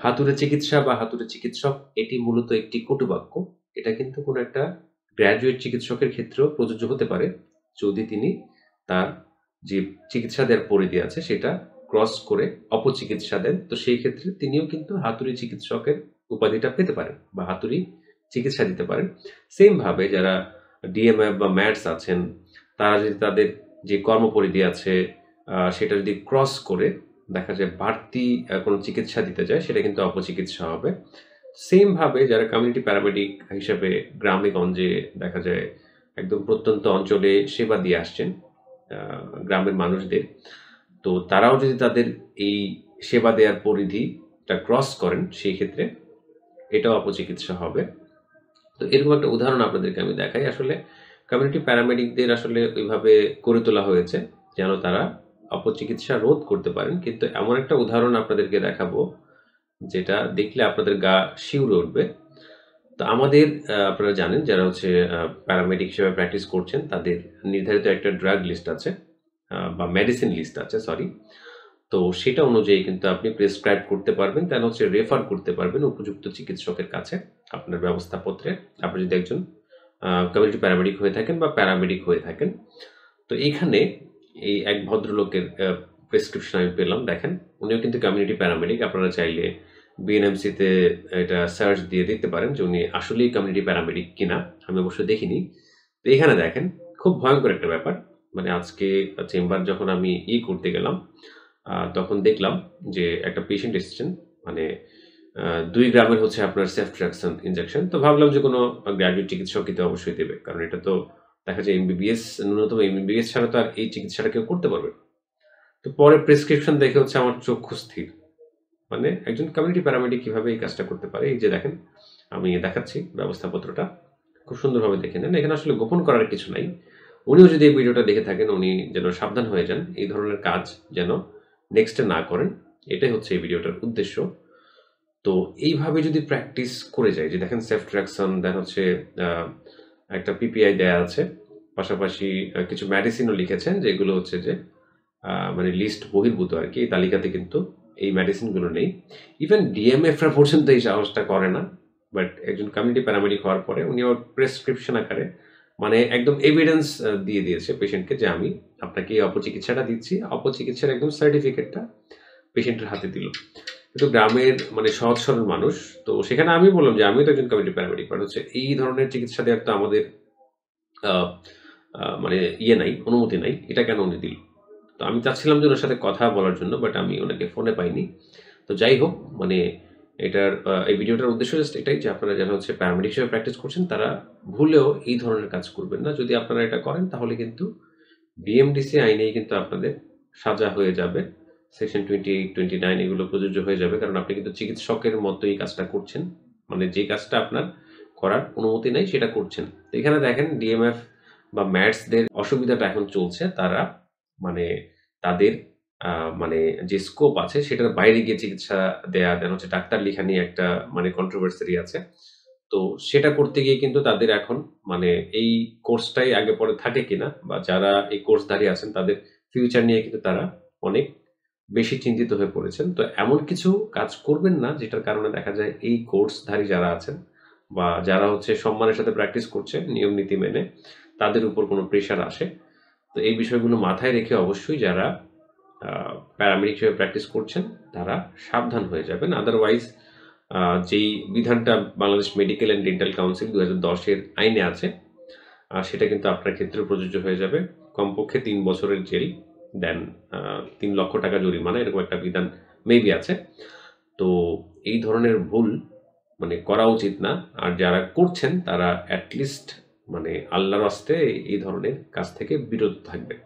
হাতুড়ে চিকিৎসা বা হাতুড়ে চিকিৎসক এটি মূলত একটি কটুবাক্য। এটা কিন্তু কোনো একটা গ্র্যাজুয়েট চিকিৎসকের ক্ষেত্রেও প্রযোজ্য হতে পারে। যদি তিনি তার যে চিকিৎসা দেওয়ার পরিধি আছে সেটা ক্রস করে অপচিকিৎসা দেন। তো সেই ক্ষেত্রে তিনিও কিন্তু হাতুড়ি চিকিৎসকের উপাধিটা পেতে পারেন বা হাতুড়ি চিকিৎসা দিতে পারেন। সেম ভাবে যারা ডিএমএফ বা ম্যাটস আছেন, তারা যদি তাদের যে কর্মপরিধি আছে সেটা যদি ক্রস করে দেখা যায় বাড়তি কোনো চিকিৎসা দিতে যায়, সেটা কিন্তু অপচিকিৎসা হবে। সেম ভাবে যারা কমিউনিটি প্যারামেডিক হিসেবে গ্রামে-গঞ্জে দেখা যায় একদম প্রত্যন্ত অঞ্চলে সেবা দিয়ে আসছেন গ্রামের মানুষদের। তো তারাও যদি তাদের এই সেবা দেওয়ার পরিধিটা ক্রস করেন, সেই ক্ষেত্রে এটাও অপচিকিৎসা হবে। তো এরকম একটা উদাহরণ আপনাদেরকে আমি দেখাই। আসলে কমিউনিটি প্যারামেডিকদের আসলে ওইভাবে করে তোলা হয়েছে যেন তারা অপচিকিৎসা রোধ করতে পারেন। কিন্তু এমন একটা উদাহরণ আপনাদেরকে দেখাবো যেটা দেখলে আপনাদের গা শিউরে উঠবে। তো আমাদের আপনারা জানেন যারা হচ্ছে প্যারামেডিক হিসেবে প্র্যাকটিস করছেন তাদের নির্ধারিত একটা ড্রাগ লিস্ট আছে বা মেডিসিন লিস্ট আছে, সরি। তো সেটা অনুযায়ী কিন্তু আপনি প্রেসক্রাইব করতে পারবেন, দেন হচ্ছে রেফার করতে পারবেন উপযুক্ত চিকিৎসকের কাছে আপনার ব্যবস্থাপত্রে। আপনি যদি একজন কমিউনিটি প্যারামেডিক হয়ে থাকেন বা প্যারামেডিক হয়ে থাকেন। তো এইখানে এই এক ভদ্রলোকের প্রেসক্রিপশন আমি পেলাম, দেখেন উনিও কিন্তু কমিউনিটি প্যারামেডিক। আপনারা চাইলে বিএনএমসিতে এটা সার্চ দিয়ে দেখতে পারেন যে উনি আসলেই কমিউনিটি প্যারামেডিক কিনা। আমি অবশ্য দেখিনি। তো এখানে দেখেন খুব ভয়ঙ্কর একটা ব্যাপার। মানে আজকে চেম্বার যখন আমি করতে গেলাম তখন দেখলাম যে একটা পেশেন্ট এসেছেন, মানে 2 গ্রামের হচ্ছে আপনার সেফট্রাক্সন ইনজেকশন। তো ভাবলাম যে কোনো গ্র্যাজুয়েট চিকিৎসকই তো অবশ্যই দেবে, কারণ এটা তো দেখা যায় এমবিবিএস, ন্যূনতম এমবিবিএস ছাড়া তো আর এই চিকিৎসাটা কেউ করতে পারবে না। তো পরে প্রেসক্রিপশন দেখে হচ্ছে আমার চক্ষু স্থির। মানে একজন কমিউনিটি প্যারামেডিক কিভাবে এই কাজটা করতে পারে। এই যে দেখেন আমি দেখাচ্ছি ব্যবস্থাপত্রটা, খুব সুন্দরভাবে দেখে নেন। এখানে আসলে গোপন করার কিছু নাই। উনিও যদি এই ভিডিওটা দেখে থাকেন উনি যেন সাবধান হয়ে যান, এই ধরনের কাজ যেন নেক্সটে না করেন। এটাই হচ্ছে এই ভিডিওটার উদ্দেশ্য। তো এইভাবে যদি প্র্যাকটিস করে যায়, যে দেখেন সেফট্রাক্সন, দেন হচ্ছে একটা পিপিআই দেয়া আছে, পাশাপাশি কিছু মেডিসিনও লিখেছেন যেগুলো হচ্ছে যে মানে লিস্ট বহির্ভূত আর কি। এই তালিকাতে কিন্তু এই মেডিসিনগুলো নেই। ইভেন ডিএমএফরা পর্যন্ত এই সাহসটা করে না। বাট একজন কমিউনিটি প্যারামেডিক হওয়ার পরে উনি ওর প্রেসক্রিপশন আকারে মানে একদম এভিডেন্স দিয়ে দিয়েছে পেশেন্টকে যে আমি আপনাকে এই অপচিকিৎসাটা দিচ্ছি। অপচিকিৎসার একদম সার্টিফিকেটটা পেশেন্টের হাতে দিল। কিন্তু গ্রামের মানে সহজ সরল মানুষ, তো সেখানে আমি বললাম যে আমিও তো একজন কমিউনিটি প্যারামেডিক, বাট হচ্ছে এই ধরনের চিকিৎসা দেওয়ার তো আমাদের মানে নাই, অনুমতি নাই, এটা কেন উনি দিল? তো আমি চাচ্ছিলাম যে ওনার সাথে কথা বলার জন্য, বাট আমি ওনাকে ফোনে পাইনি। তো যাই হোক, মানে এটার এই ভিডিওটার উদ্দেশ্য জাস্ট এটাই যে আপনারা যারা হচ্ছে প্যারামেডিক হিসেবে প্র্যাকটিস করছেন তারা ভুলেও এই ধরনের কাজ করবেন না। যদি আপনারা এটা করেন তাহলে কিন্তু বিএমডিসি আইনেই কিন্তু আপনাদের সাজা হয়ে যাবে। সেকশন 28, 29 এগুলো প্রযোজ্য হয়ে যাবে। কারণ আপনি কিন্তু চিকিৎসকের মতো এই কাজটা করছেন। মানে যে কাজটা আপনার করার অনুমতি নাই সেটা করছেন। তো এখানে দেখেন ডিএমএফ বা ম্যাটসদের অসুবিধাটা এখন চলছে। তারা মানে তাদের মানে যে স্কোপ আছে সেটার বাইরে গিয়ে চিকিৎসা দেয়া, দেন হচ্ছে ডাক্তার লিখা নিয়ে একটা মানে কন্ট্রোভার্সি আছে। তো সেটা করতে গিয়ে কিন্তু তাদের এখন মানে এই কোর্সটাই আগে পরে থাকে কিনা, বা যারা এই কোর্সধারী আছেন তাদের ফিউচার নিয়ে কিন্তু তারা অনেক বেশি চিন্তিত হয়ে পড়েছেন। তো এমন কিছু কাজ করবেন না যেটার কারণে দেখা যায় এই কোর্সধারী যারা আছেন বা যারা হচ্ছে সম্মানের সাথে প্র্যাকটিস করছে নিয়ম নীতি মেনে, তাদের উপর কোনো প্রেশার আসে। তো এই বিষয়গুলো মাথায় রেখে অবশ্যই যারা প্যারামেডিক হিসেবে প্র্যাকটিস করছেন তারা সাবধান হয়ে যাবেন। আদারওয়াইজ যেই বিধানটা Bangladesh medical and dental council 2010-এর আইনে আছে সেটা কিন্তু আপনার ক্ষেত্রেও প্রযোজ্য হয়ে যাবে। কমপক্ষে 3 বছরের জেল, দেন 3 লক্ষ টাকা জরিমানা, এরকম একটা বিধান মেবি আছে। তো এই ধরনের ভুল মানে করা উচিত না। আর যারা করছেন তারা অ্যাটলিস্ট মানে আল্লাহর ওয়াস্তে এই ধরনের কাজ থেকে বিরত থাকবেন।